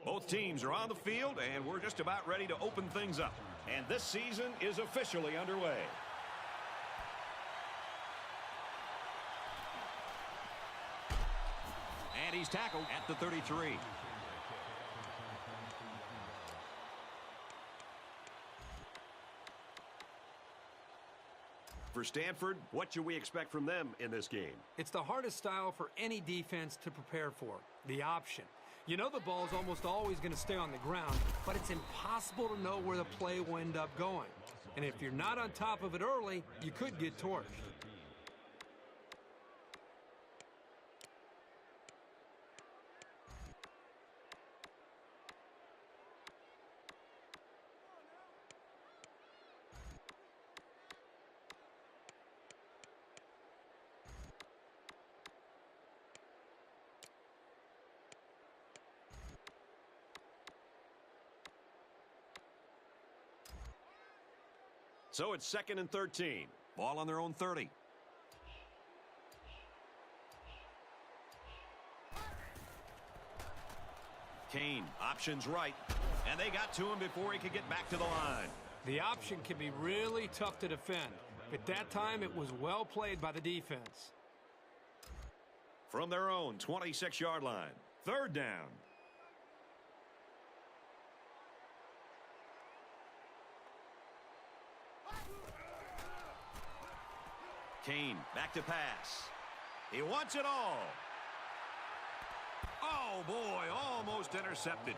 Both teams are on the field, and we're just about ready to open things up. And this season is officially underway. And he's tackled at the 33. For Stanford, what should we expect from them in this game? It's the hardest style for any defense to prepare for, the option. You know the ball's almost always going to stay on the ground, but it's impossible to know where the play will end up going. And if you're not on top of it early, you could get torched. So it's 2nd and 13. Ball on their own 30. Kane, options right. And they got to him before he could get back to the line. The option can be really tough to defend. But that time, it was well played by the defense. From their own 26-yard line. 3rd down. Kane, back to pass. He wants it all. Oh, boy, almost intercepted.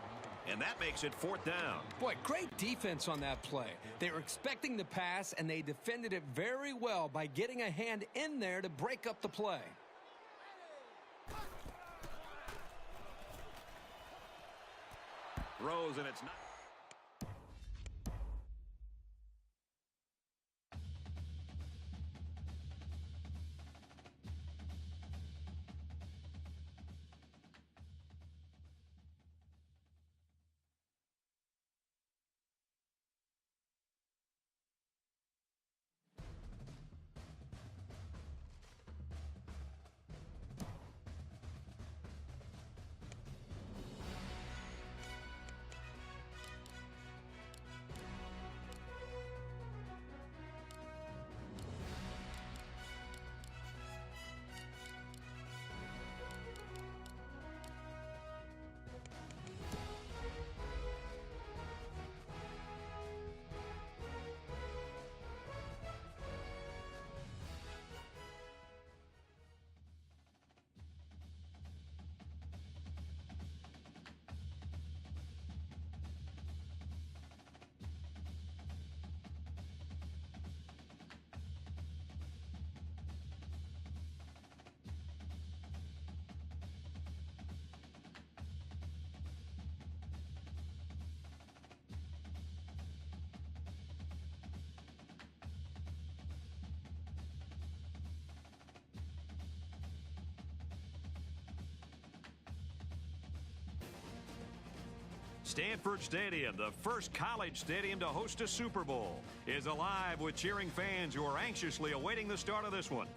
And that makes it 4th down. Boy, great defense on that play. They were expecting the pass, and they defended it very well by getting a hand in there to break up the play. Throws, and it's not. Stanford Stadium, the first college stadium to host a Super Bowl, is alive with cheering fans who are anxiously awaiting the start of this one.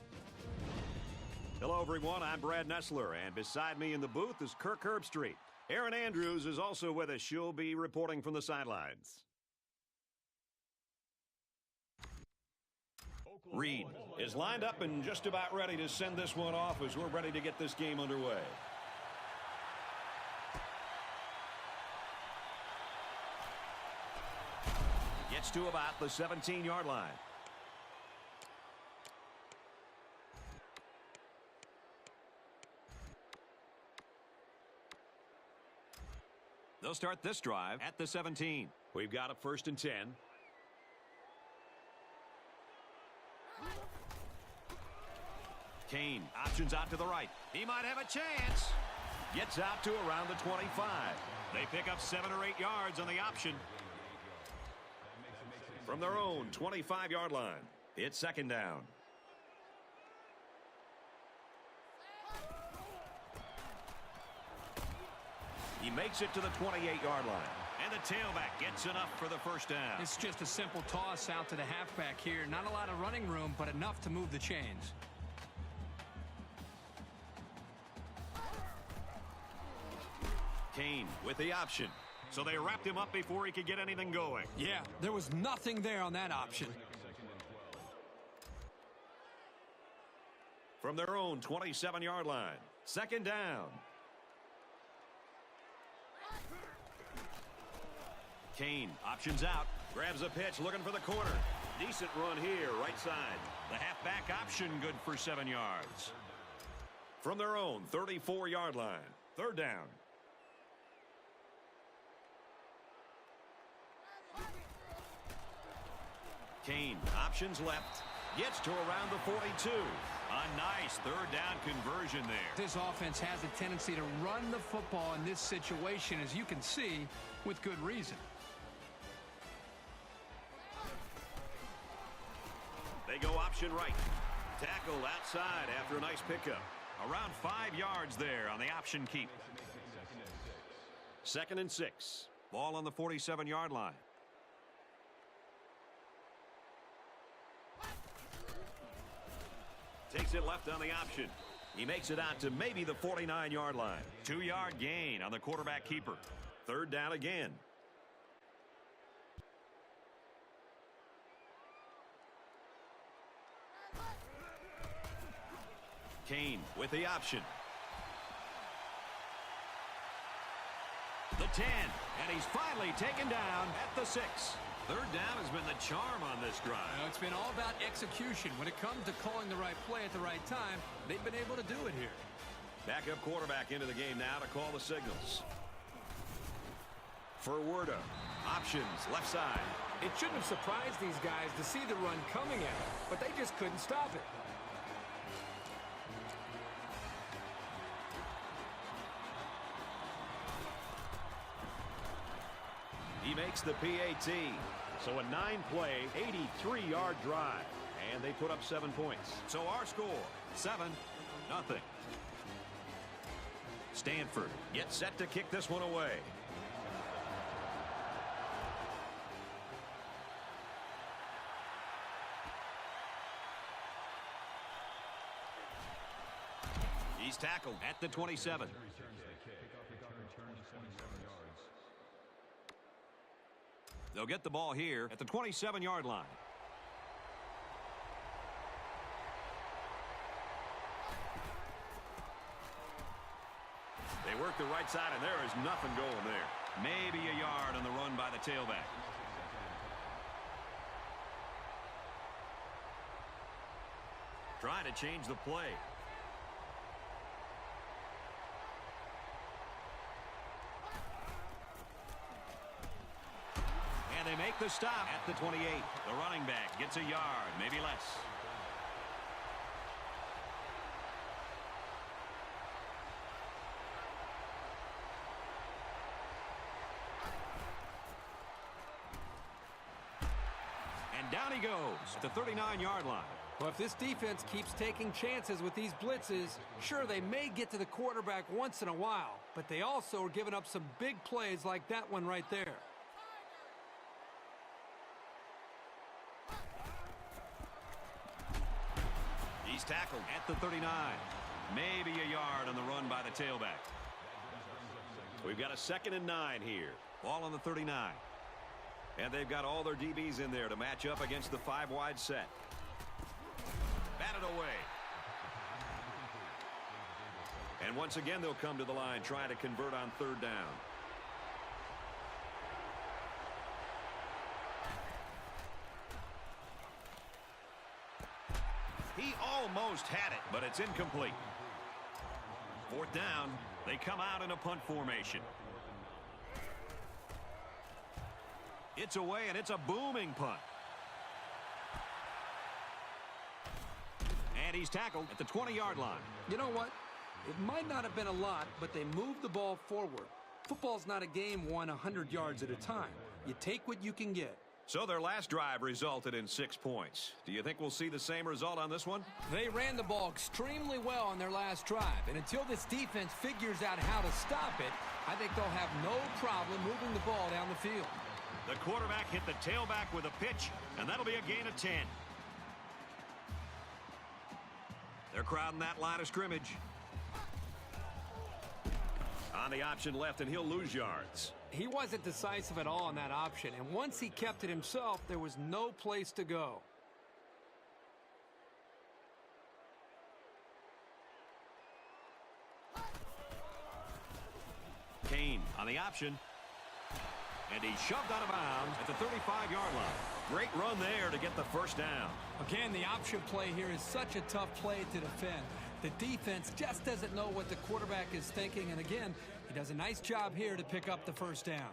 Hello, everyone. I'm Brad Nessler, and beside me in the booth is Kirk Herbstreit. Erin Andrews is also with us. She'll be reporting from the sidelines. Reed is lined up and just about ready to send this one off as we're ready to get this game underway. Gets to about the 17-yard line. They'll start this drive at the 17. We've got a 1st and 10. Kane options out to the right. He might have a chance. Gets out to around the 25. They pick up 7 or 8 yards on the option. From their own 25-yard line, it's 2nd down. He makes it to the 28-yard line. And the tailback gets enough for the 1st down. It's just a simple toss out to the halfback here. Not a lot of running room, but enough to move the chains. Kane with the option. So they wrapped him up before he could get anything going. Yeah, there was nothing there on that option. From their own 27-yard line. Second down. Kane options out. Grabs a pitch, looking for the corner. Decent run here, right side. The halfback option good for 7 yards. From their own 34-yard line. Third down. Kane options left. Gets to around the 42. A nice third down conversion there. This offense has a tendency to run the football in this situation, as you can see, with good reason. They go option right. Tackled outside after a nice pickup. Around 5 yards there on the option keep. 2nd and 6. Ball on the 47-yard line. Takes it left on the option. He makes it out to maybe the 49-yard line. 2-yard gain on the quarterback keeper. Third down again. Kane with the option. The 10, and he's finally taken down at the 6. Third down has been the charm on this drive. It's been all about execution. When it comes to calling the right play at the right time, they've been able to do it here. Backup quarterback into the game now to call the signals. Furwerda, options, left side. It shouldn't have surprised these guys to see the run coming at them, but they just couldn't stop it. He makes the PAT. So a 9-play, 83-yard drive. And they put up 7 points. So our score, 7-0. Stanford gets set to kick this one away. He's tackled at the 27. They'll get the ball here at the 27-yard line. They work the right side, and there is nothing going there. Maybe a yard on the run by the tailback. Trying to change the play. And they make the stop at the 28. The running back gets a yard, maybe less. And down he goes at the 39-yard line. Well, if this defense keeps taking chances with these blitzes, sure, they may get to the quarterback once in a while, but they also are giving up some big plays like that one right there. He's tackled at the 39. Maybe a yard on the run by the tailback. We've got a 2nd and 9 here. Ball on the 39. And they've got all their DBs in there to match up against the 5-wide set. Batted away. And once again, they'll come to the line trying to convert on 3rd down. He almost had it, but it's incomplete. 4th down. They come out in a punt formation. It's away, and it's a booming punt. And he's tackled at the 20-yard line. You know what? It might not have been a lot, but they moved the ball forward. Football's not a game won 100 yards at a time. You take what you can get. So their last drive resulted in 6 points. Do you think we'll see the same result on this one? They ran the ball extremely well on their last drive, and until this defense figures out how to stop it, I think they'll have no problem moving the ball down the field. The quarterback hit the tailback with a pitch, and that'll be a gain of 10. They're crowding that line of scrimmage. On the option left, and he'll lose yards. He wasn't decisive at all on that option, and once he kept it himself, there was no place to go. Kane on the option. And he's shoved out of bounds at the 35-yard line. Great run there to get the first down. Again, the option play here is such a tough play to defend. The defense just doesn't know what the quarterback is thinking, and again, he does a nice job here to pick up the first down.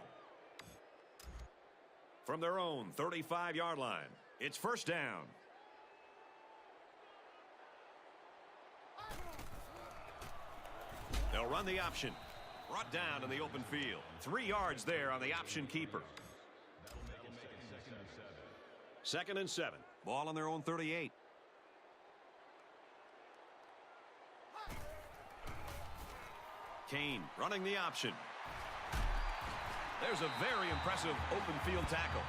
From their own 35-yard line, it's first down. They'll run the option. Brought down in the open field. 3 yards there on the option keeper. 2nd and 7. Ball on their own 38. Kane running the option. There's a very impressive open field tackle.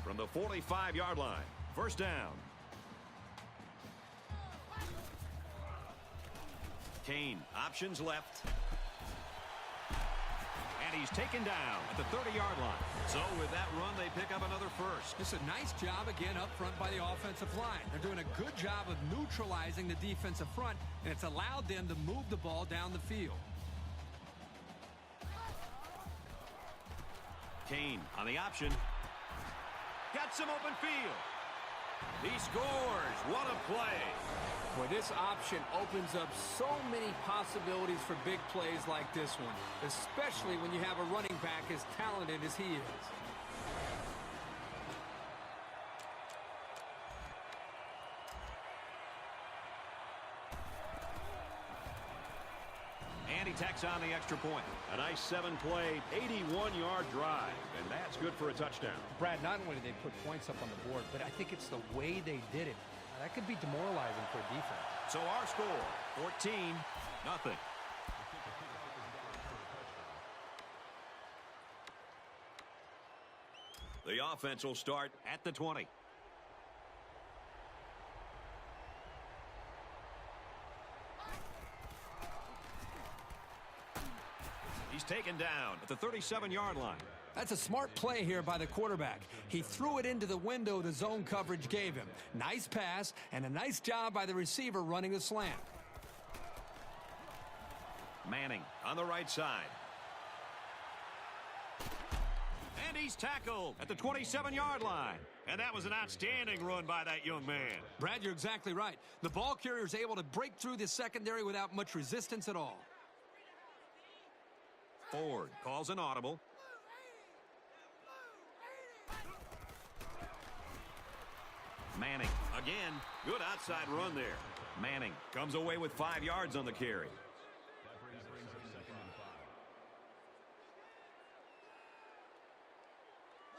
From the 45-yard line, first down. Kane, options left. And he's taken down at the 30-yard line. So with that run, they pick up another first. It's a nice job again up front by the offensive line. They're doing a good job of neutralizing the defensive front, and it's allowed them to move the ball down the field. Kane on the option. Got some open field. He scores. What a play. Boy, this option opens up so many possibilities for big plays like this one, especially when you have a running back as talented as he is. And he tacks on the extra point. A nice 7-play, 81-yard drive, and that's good for a touchdown. Brad, not only did they put points up on the board, but I think it's the way they did it. That could be demoralizing for a defense. So our score, 14-0. The offense will start at the 20. He's taken down at the 37-yard line. That's a smart play here by the quarterback. He threw it into the window the zone coverage gave him. Nice pass and a nice job by the receiver running the slant. Manning on the right side. And he's tackled at the 27-yard line. And that was an outstanding run by that young man. Brad, you're exactly right. The ball carrier is able to break through the secondary without much resistance at all. Ford calls an audible. Manning again. Good outside run there. Manning comes away with 5 yards on the carry.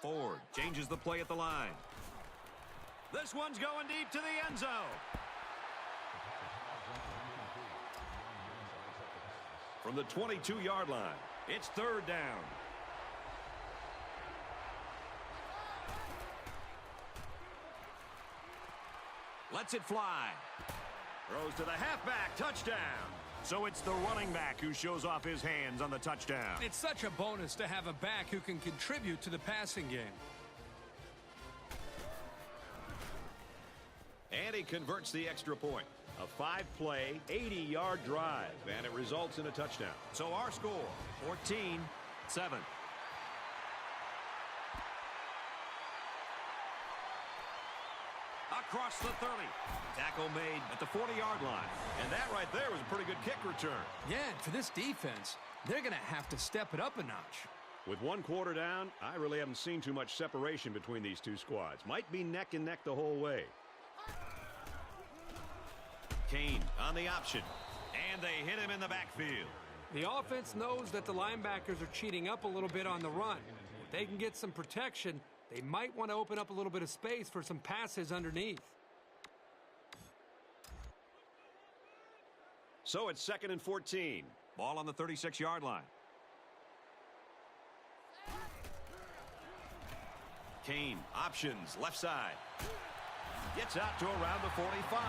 Ford changes the play at the line. This one's going deep to the end zone. From the 22-yard line, it's 3rd down. Lets it fly. Throws to the halfback. Touchdown. So it's the running back who shows off his hands on the touchdown. It's such a bonus to have a back who can contribute to the passing game. And he converts the extra point. A 5-play, 80-yard drive, and it results in a touchdown. So our score, 14-7. Across the 30. Tackle made at the 40-yard line. And that right there was a pretty good kick return. Yeah, for this defense, they're going to have to step it up a notch. With 1 quarter down, I really haven't seen too much separation between these two squads. Might be neck and neck the whole way. Kane on the option. And they hit him in the backfield. The offense knows that the linebackers are cheating up a little bit on the run. If they can get some protection, they might want to open up a little bit of space for some passes underneath. So it's 2nd and 14. Ball on the 36-yard line. Kane, options, left side. Gets out to around the 45.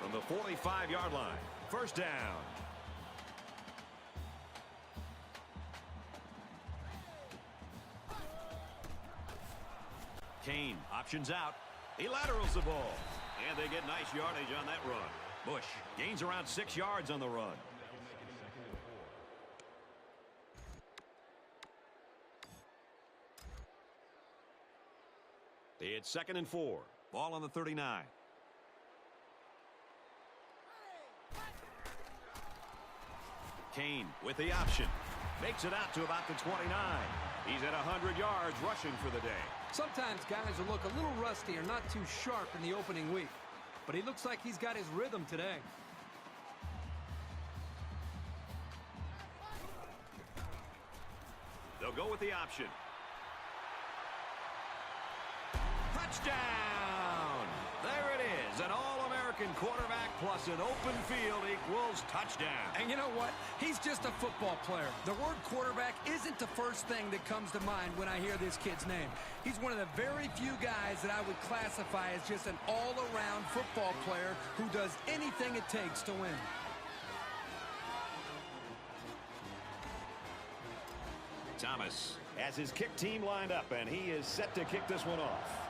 From the 45-yard line, first down. Kane options out. He laterals the ball. And they get nice yardage on that run. Bush gains around 6 yards on the run. It's 2nd and 4. Ball on the 39. Kane with the option. Makes it out to about the 29. He's at 100 yards rushing for the day. Sometimes guys will look a little rusty or not too sharp in the opening week. But he looks like he's got his rhythm today. They'll go with the option. Touchdown! There it is. An All-American quarterback plus an open field equals touchdown. And you know what? He's just a football player. The word quarterback isn't the first thing that comes to mind when I hear this kid's name. He's one of the very few guys that I would classify as just an all-around football player who does anything it takes to win. Thomas has his kick team lined up, and he is set to kick this one off.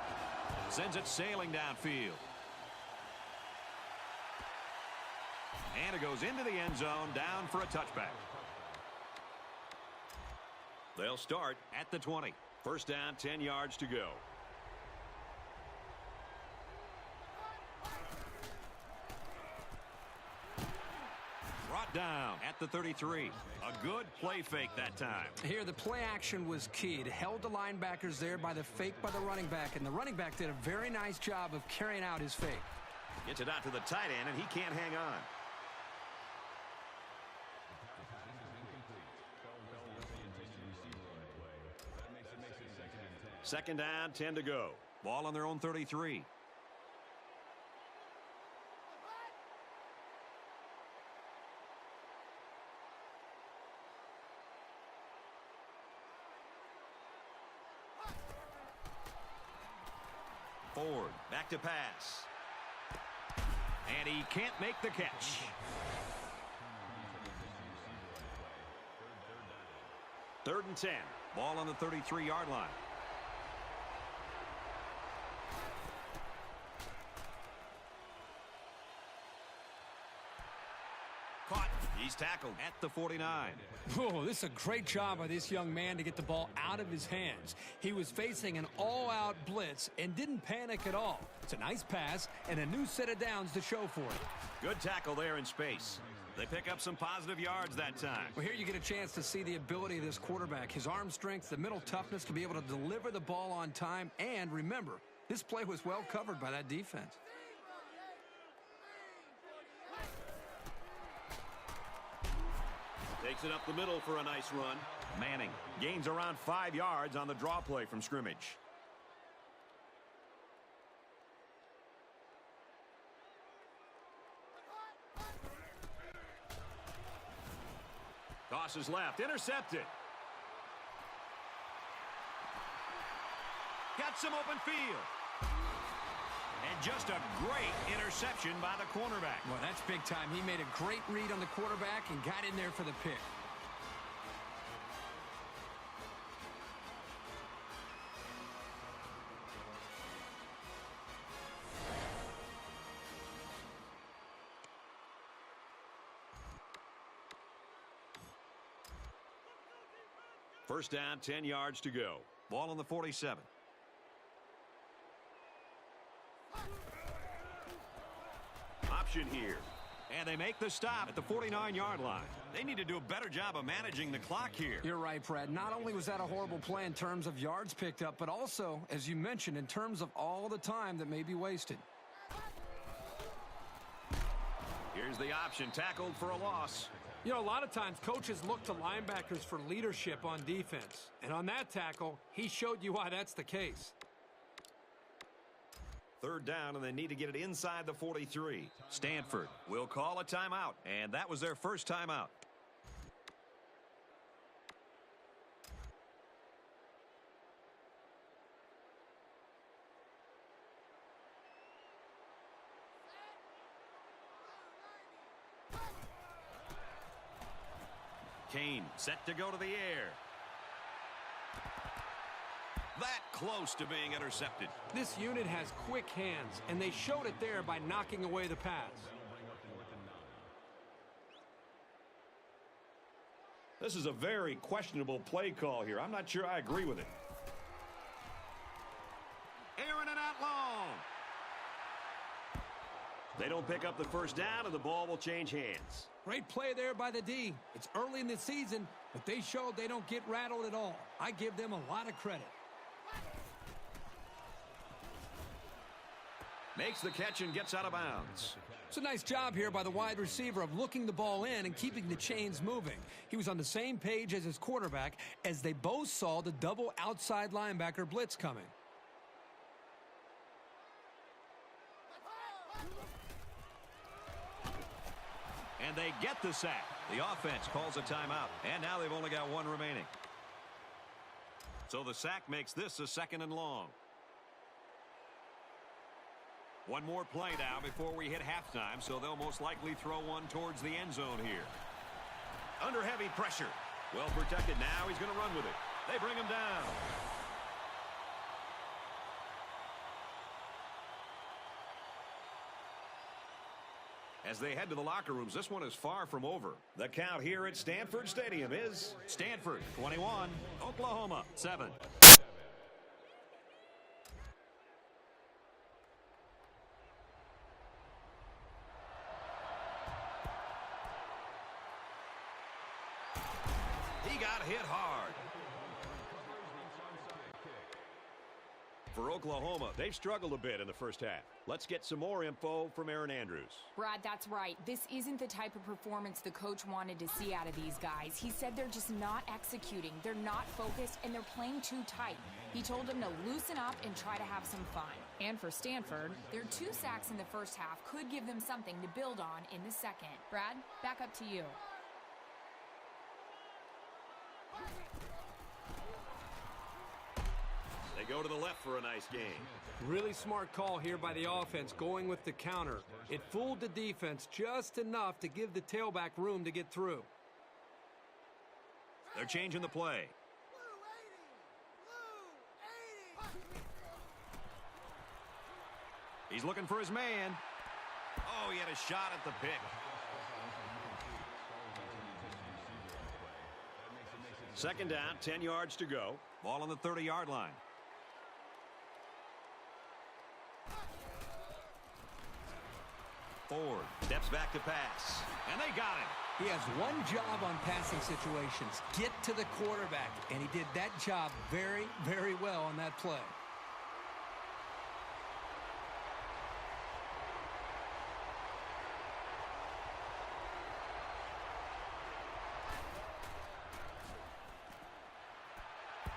Sends it sailing downfield. And it goes into the end zone, down for a touchback. They'll start at the 20. First down, 10 yards to go. Brought down at the 33. A good play fake that time. Here, the play action was key. It held the linebackers there by the fake by the running back, and the running back did a very nice job of carrying out his fake. Gets it out to the tight end, and he can't hang on. Second down, 10 to go. Ball on their own 33. Ford, back to pass. And he can't make the catch. Third and 10. Ball on the 33-yard line. Caught. He's tackled at the 49. Oh, this is a great job by this young man to get the ball out of his hands. He was facing an all-out blitz and didn't panic at all. It's a nice pass and a new set of downs to show for it. Good tackle there in space. They pick up some positive yards that time. Well, here you get a chance to see the ability of this quarterback. His arm strength, the mental toughness to be able to deliver the ball on time. And remember, this play was well covered by that defense. Takes it up the middle for a nice run. Manning gains around 5 yards on the draw play from scrimmage. Tosses left, intercepted. Got some open field. And just a great interception by the cornerback. Well, that's big time. He made a great read on the quarterback and got in there for the pick. First down, 10 yards to go. Ball on the 47. Option here. And they make the stop at the 49-yard line. They need to do a better job of managing the clock here. You're right, Brad. Not only was that a horrible play in terms of yards picked up, but also, as you mentioned, in terms of all the time that may be wasted. Here's the option, tackled for a loss. You know, a lot of times coaches look to linebackers for leadership on defense. And on that tackle, he showed you why that's the case. Third down, and they need to get it inside the 43. Stanford will call a timeout, and that was their first timeout. Kane set to go to the air. That close to being intercepted. This unit has quick hands, and they showed it there by knocking away the pass. This is a very questionable play call here. I'm not sure I agree with it. Airing it out long. They don't pick up the first down, and the ball will change hands. Great play there by the D. It's early in the season, but they showed they don't get rattled at all. I give them a lot of credit. Makes the catch and gets out of bounds. It's a nice job here by the wide receiver of looking the ball in and keeping the chains moving. He was on the same page as his quarterback as they both saw the double outside linebacker blitz coming. And they get the sack. The offense calls a timeout, and now they've only got one remaining. So the sack makes this a 2nd and long. One more play now before we hit halftime, so they'll most likely throw one towards the end zone here. Under heavy pressure. Well protected now. He's going to run with it. They bring him down. As they head to the locker rooms, this one is far from over. The count here at Stanford Stadium is Stanford 21, Oklahoma 7. He got hit hard. For Oklahoma, they've struggled a bit in the first half. Let's get some more info from Aaron Andrews. Brad, that's right. This isn't the type of performance the coach wanted to see out of these guys. He said they're just not executing. They're not focused, and they're playing too tight. He told them to loosen up and try to have some fun. And for Stanford, their 2 sacks in the first half could give them something to build on in the second. Brad, back up to you. They go to the left for a nice game. Really smart call here by the offense, going with the counter. It fooled the defense just enough to give the tailback room to get through. They're changing the play. He's looking for his man. Oh, he had a shot at the pick. Second down, 10 yards to go. Ball on the 30-yard line. Ford steps back to pass, and they got him. He has one job on passing situations, get to the quarterback, and he did that job very, very well on that play.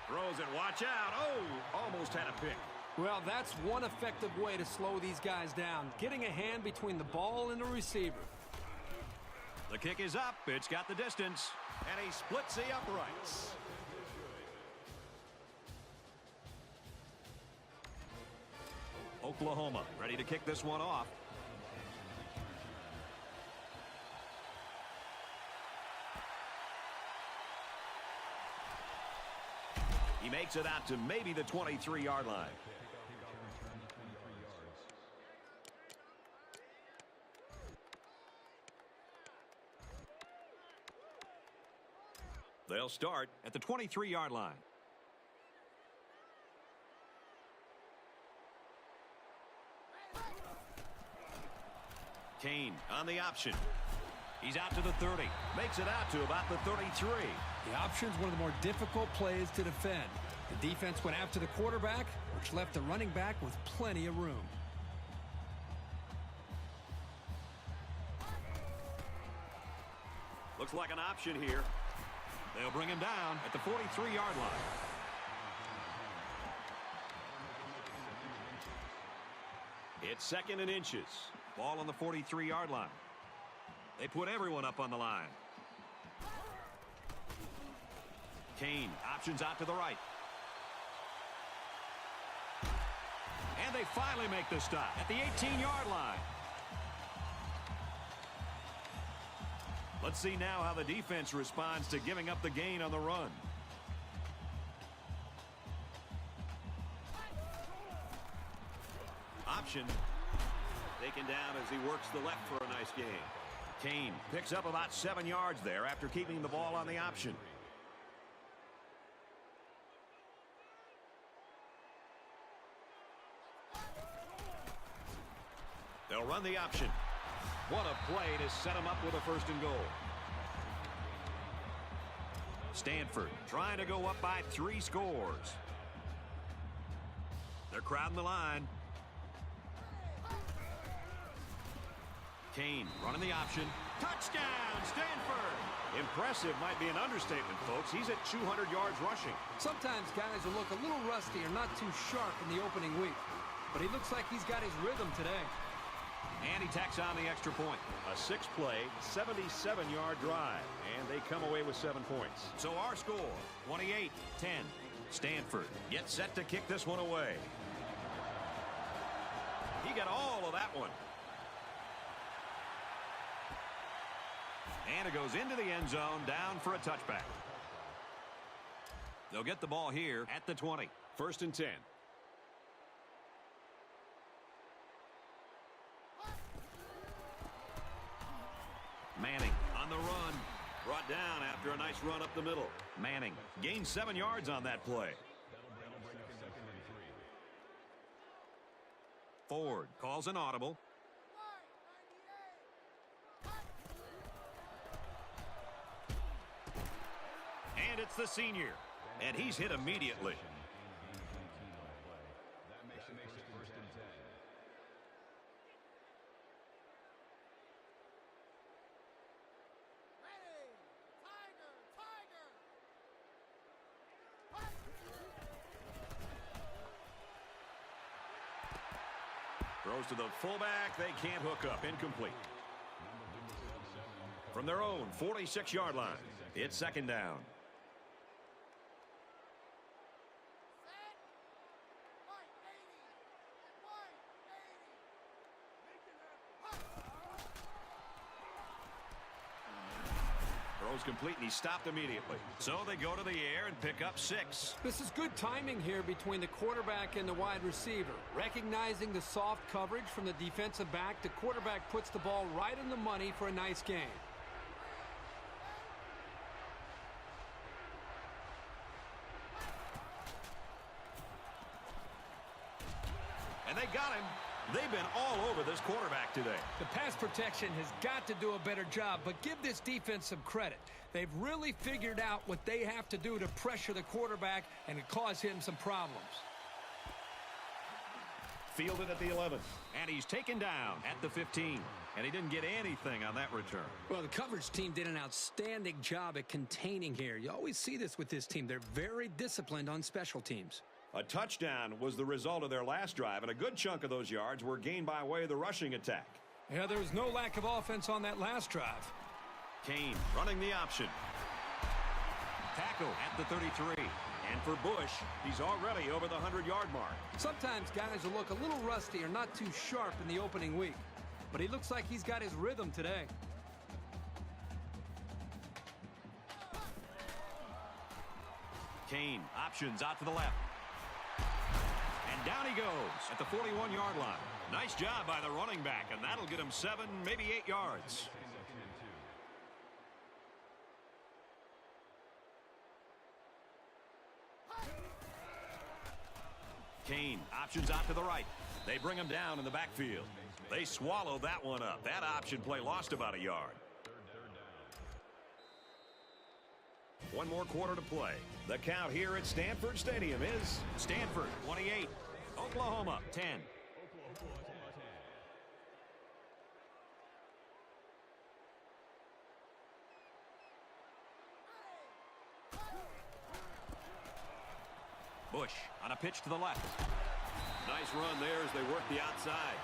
Throws it, watch out. Oh, almost had a pick. Well, that's one effective way to slow these guys down, getting a hand between the ball and the receiver. The kick is up. It's got the distance, and he splits the uprights. Oklahoma ready to kick this one off. He makes it out to maybe the 23-yard line. They'll start at the 23-yard line. Kane on the option. He's out to the 30. Makes it out to about the 33. The option's one of the more difficult plays to defend. The defense went after the quarterback, which left the running back with plenty of room. Looks like an option here. They'll bring him down at the 43-yard line. It's 2nd and inches. Ball on the 43-yard line. They put everyone up on the line. Kane options out to the right. And they finally make the stop at the 18-yard line. Let's see now how the defense responds to giving up the gain on the run. Option. Taken down as he works the left for a nice gain. Kane picks up about 7 yards there after keeping the ball on the option. They'll run the option. What a play to set him up with a 1st and goal. Stanford trying to go up by 3 scores. They're crowding the line. Kane running the option. Touchdown, Stanford! Impressive might be an understatement, folks. He's at 200 yards rushing. Sometimes guys will look a little rusty or not too sharp in the opening week, but he looks like he's got his rhythm today. And he tacks on the extra point. A 6-play, 77-yard drive, and they come away with 7 points. So our score, 28-10. Stanford gets set to kick this one away. He got all of that one. And it goes into the end zone, down for a touchback. They'll get the ball here at the 20. 1st and 10. Manning on the run. Brought down after a nice run up the middle. Manning gained 7 yards on that play. Ford calls an audible. And it's the senior. And he's hit immediately. Throws to the fullback. They can't hook up. Incomplete. From their own 46-yard line, it's 2nd down. Throws complete, and he stopped immediately. So they go to the air and pick up 6. This is good timing here between the quarterback and the wide receiver. Recognizing the soft coverage from the defensive back, the quarterback puts the ball right in the money for a nice gain. And they got him. They've been all over this quarterback today. The pass protection has got to do a better job, but give this defense some credit. They've really figured out what they have to do to pressure the quarterback and to cause him some problems. Fielded at the 11th. And he's taken down at the 15. And he didn't get anything on that return. Well, the coverage team did an outstanding job at containing here. You always see this with this team. They're very disciplined on special teams. A touchdown was the result of their last drive, and a good chunk of those yards were gained by way of the rushing attack. Yeah, there was no lack of offense on that last drive. Kane running the option. Tackle at the 33. And for Bush, he's already over the 100-yard mark. Sometimes guys will look a little rusty or not too sharp in the opening week, but he looks like he's got his rhythm today. Kane options out to the left. And down he goes at the 41-yard line. Nice job by the running back, and that'll get him 7, maybe 8 yards. Kane options out to the right. They bring him down in the backfield. They swallow that one up. That option play lost about a yard. One more quarter to play. The count here at Stanford Stadium is Stanford 28, Oklahoma 10. Bush on a pitch to the left. Nice run there as they work the outside.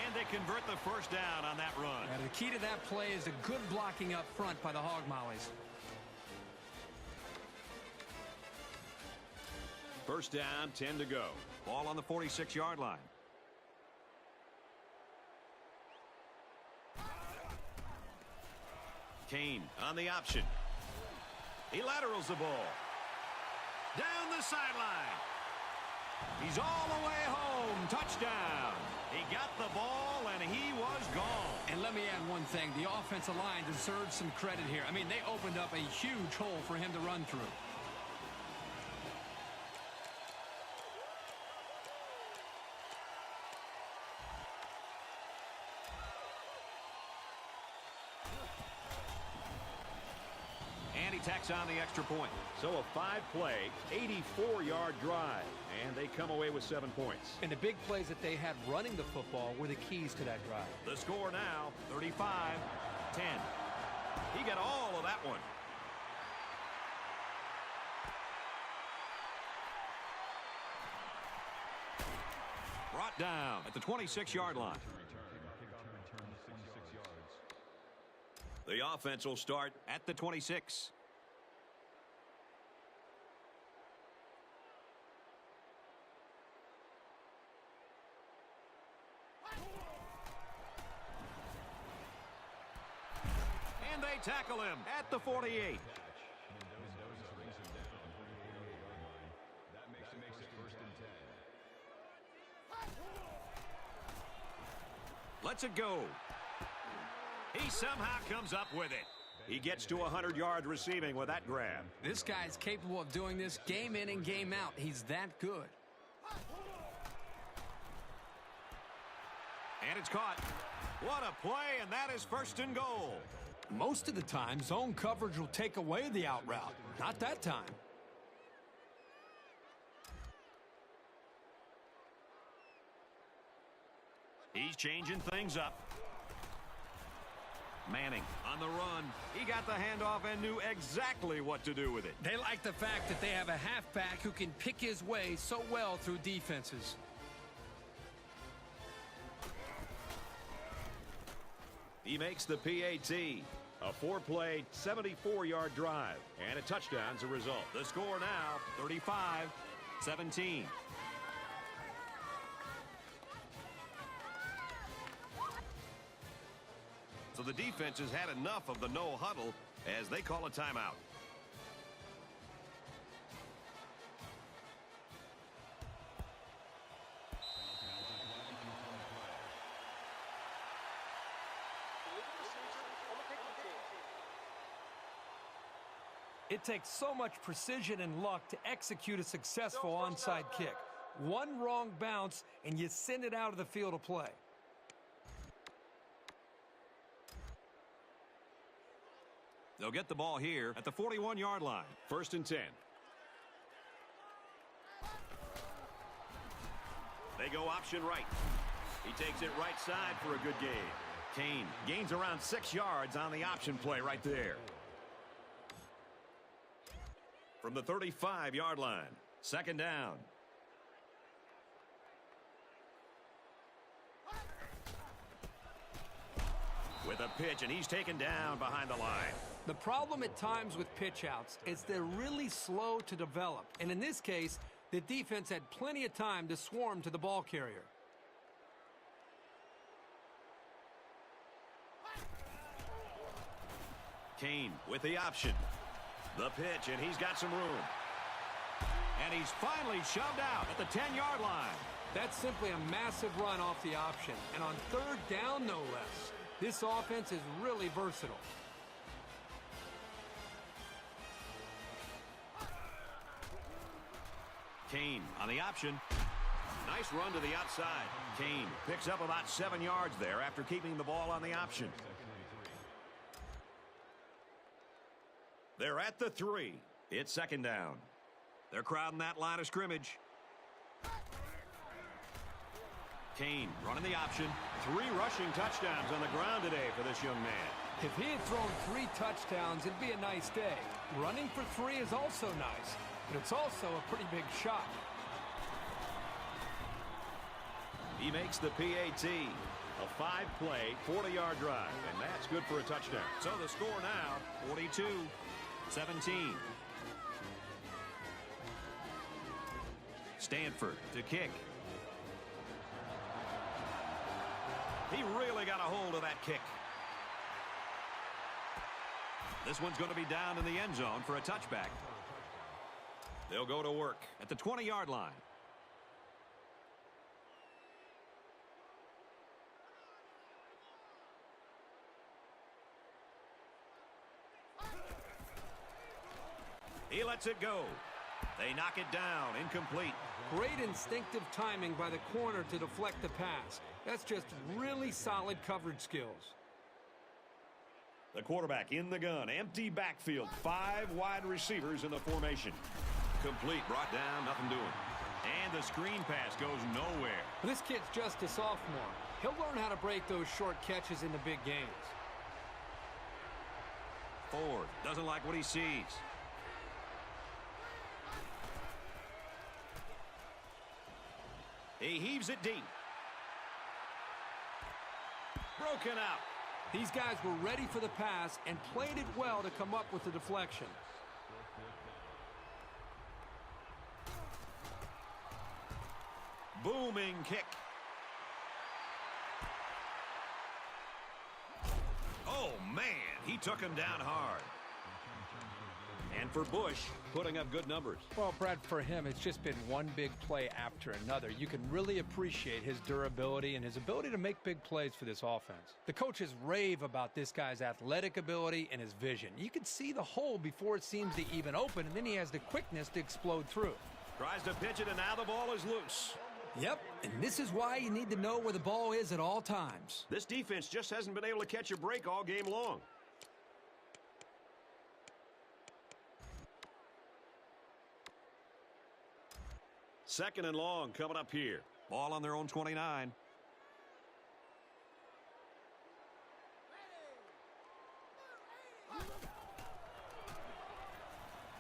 And they convert the first down on that run. The key to that play is the good blocking up front by the Hog Mollies. First down, 10 to go. Ball on the 46-yard line. Kane on the option. He laterals the ball. Down the sideline. He's all the way home. Touchdown. He got the ball, and he was gone. And let me add one thing. The offensive line deserves some credit here. I mean, they opened up a huge hole for him to run through. And he tacks on the extra point. So a 5-play, 84-yard drive, and they come away with 7 points. And the big plays that they had running the football were the keys to that drive. The score now, 35-10. He got all of that one. Brought down at the 26-yard line. The offense will start at the 26. And they tackle him at the 48. Lets it go. He somehow comes up with it. He gets to 100 yards receiving with that grab. This guy's capable of doing this game in and game out. He's that good. And it's caught. What a play, and that is first and goal. Most of the time, zone coverage will take away the out route. Not that time. He's changing things up. Manning on the run. He got the handoff and knew exactly what to do with it. They like the fact that they have a halfback who can pick his way so well through defenses. He makes the PAT. A 4-play, 74-yard drive, and a touchdown's a result. The score now, 35-17. So the defense has had enough of the no huddle as they call a timeout. It takes so much precision and luck to execute a successful onside kick. One wrong bounce, and you send it out of the field of play. They'll get the ball here at the 41-yard line. First and 10. They go option right. He takes it right side for a good gain. Kane gains around 6 yards on the option play right there. From the 35-yard line, second down. With a pitch, and he's taken down behind the line. The problem at times with pitch outs is they're really slow to develop. And in this case, the defense had plenty of time to swarm to the ball carrier. Kane with the option. The pitch, and he's got some room. And he's finally shoved out at the 10-yard line. That's simply a massive run off the option. And on third down, no less. This offense is really versatile. Kane on the option. Nice run to the outside. Kane picks up about 7 yards there after keeping the ball on the option. They're at the 3. It's second down. They're crowding that line of scrimmage. Kane running the option. 3 rushing touchdowns on the ground today for this young man. If he had thrown 3 touchdowns, it'd be a nice day. Running for 3 is also nice, but it's also a pretty big shot. He makes the PAT. A 5-play, 40-yard drive, and that's good for a touchdown. So the score now, 42-17. Stanford to kick. He really got a hold of that kick. This one's going to be down in the end zone for a touchback. They'll go to work at the 20-yard line. He lets it go. They knock it down, incomplete. Great instinctive timing by the corner to deflect the pass. That's just really solid coverage skills. The quarterback in the gun. Empty backfield. 5 wide receivers in the formation. Complete, brought down, nothing doing. And the screen pass goes nowhere. This kid's just a sophomore. He'll learn how to break those short catches in the big games. Ford doesn't like what he sees. He heaves it deep. Broken out. These guys were ready for the pass and played it well to come up with the deflection. Booming kick. Oh, man, he took him down hard. And for Bush, putting up good numbers. Well, Brad, for him, it's just been one big play after another. You can really appreciate his durability and his ability to make big plays for this offense. The coaches rave about this guy's athletic ability and his vision. You can see the hole before it seems to even open, and then he has the quickness to explode through. Tries to pitch it, and now the ball is loose. Yep, and this is why you need to know where the ball is at all times. This defense just hasn't been able to catch a break all game long. Second and long coming up here. Ball on their own 29.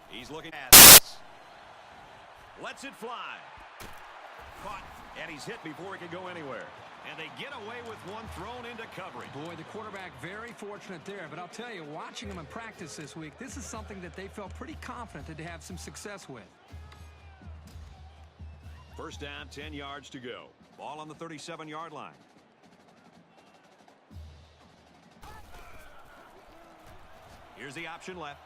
He's looking at this. Lets it fly. Caught, and he's hit before he could go anywhere. And they get away with one thrown into coverage. Boy, the quarterback very fortunate there. But I'll tell you, watching him in practice this week, this is something that they felt pretty confident that they have some success with. First down, 10 yards to go. Ball on the 37-yard line. Here's the option left.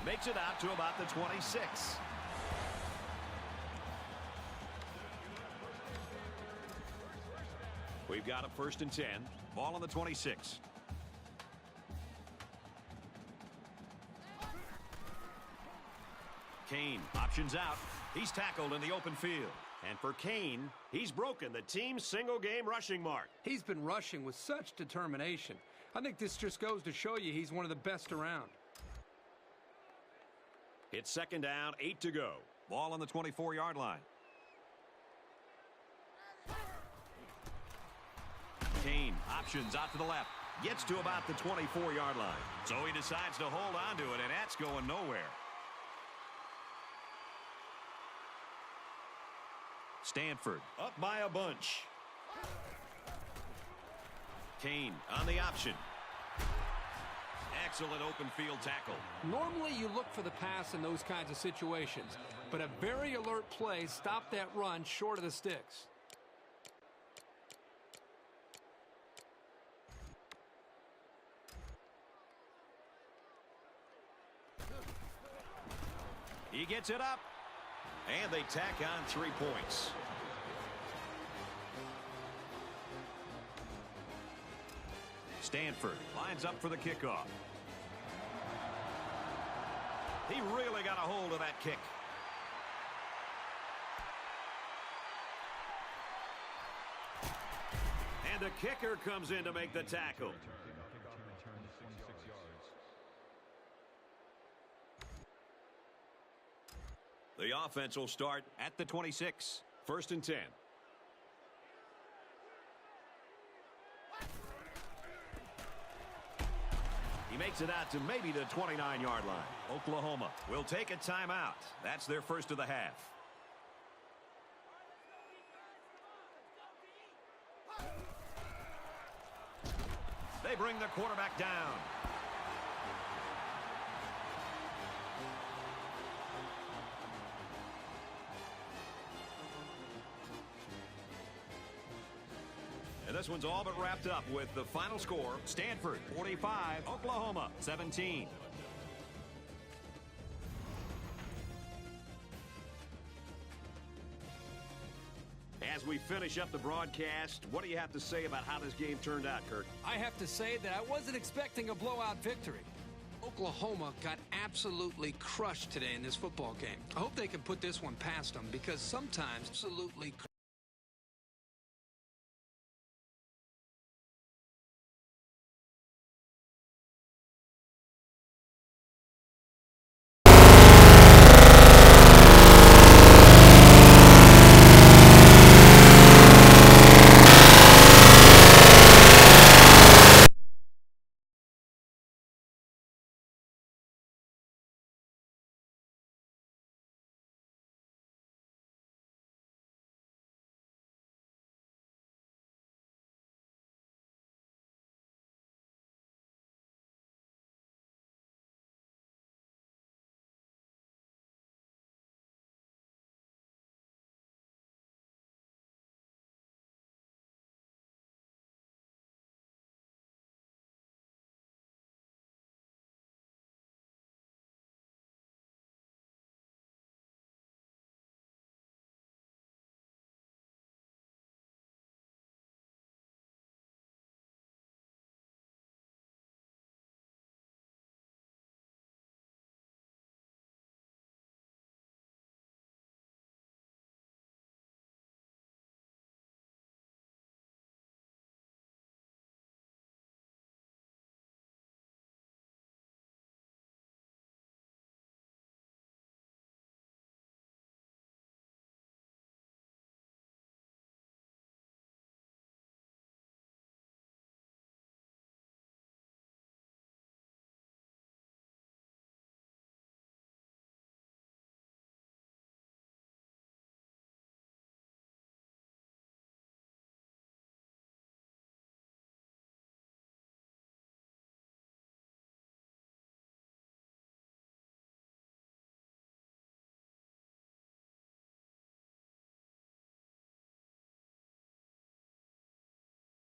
Makes it out to about the 26. We've got a first and 10. Ball on the 26. Kane options out. He's tackled in the open field. And for Kane, he's broken the team's single-game rushing mark. He's been rushing with such determination. I think this just goes to show you he's one of the best around. It's second down, 8 to go. Ball on the 24-yard line. Kane options out to the left. Gets to about the 24-yard line. So he decides to hold on to it, and that's going nowhere. Stanford Up by a bunch. Kane on the option. Excellent open field tackle. Normally you look for the pass in those kinds of situations, but a very alert play stopped that run short of the sticks. He gets it up. And they tack on 3 points. Stanford lines up for the kickoff. He really got a hold of that kick. And the kicker comes in to make the tackle. The offense will start at the 26. First and 10. He makes it out to maybe the 29-yard line. Oklahoma will take a timeout. That's their first of the half. They bring the quarterback down. And this one's all but wrapped up with the final score. Stanford 45, Oklahoma 17. As we finish up the broadcast, what do you have to say about how this game turned out, Kurt? I have to say that I wasn't expecting a blowout victory. Oklahoma got absolutely crushed today in this football game. I hope they can put this one past them, because sometimes absolutely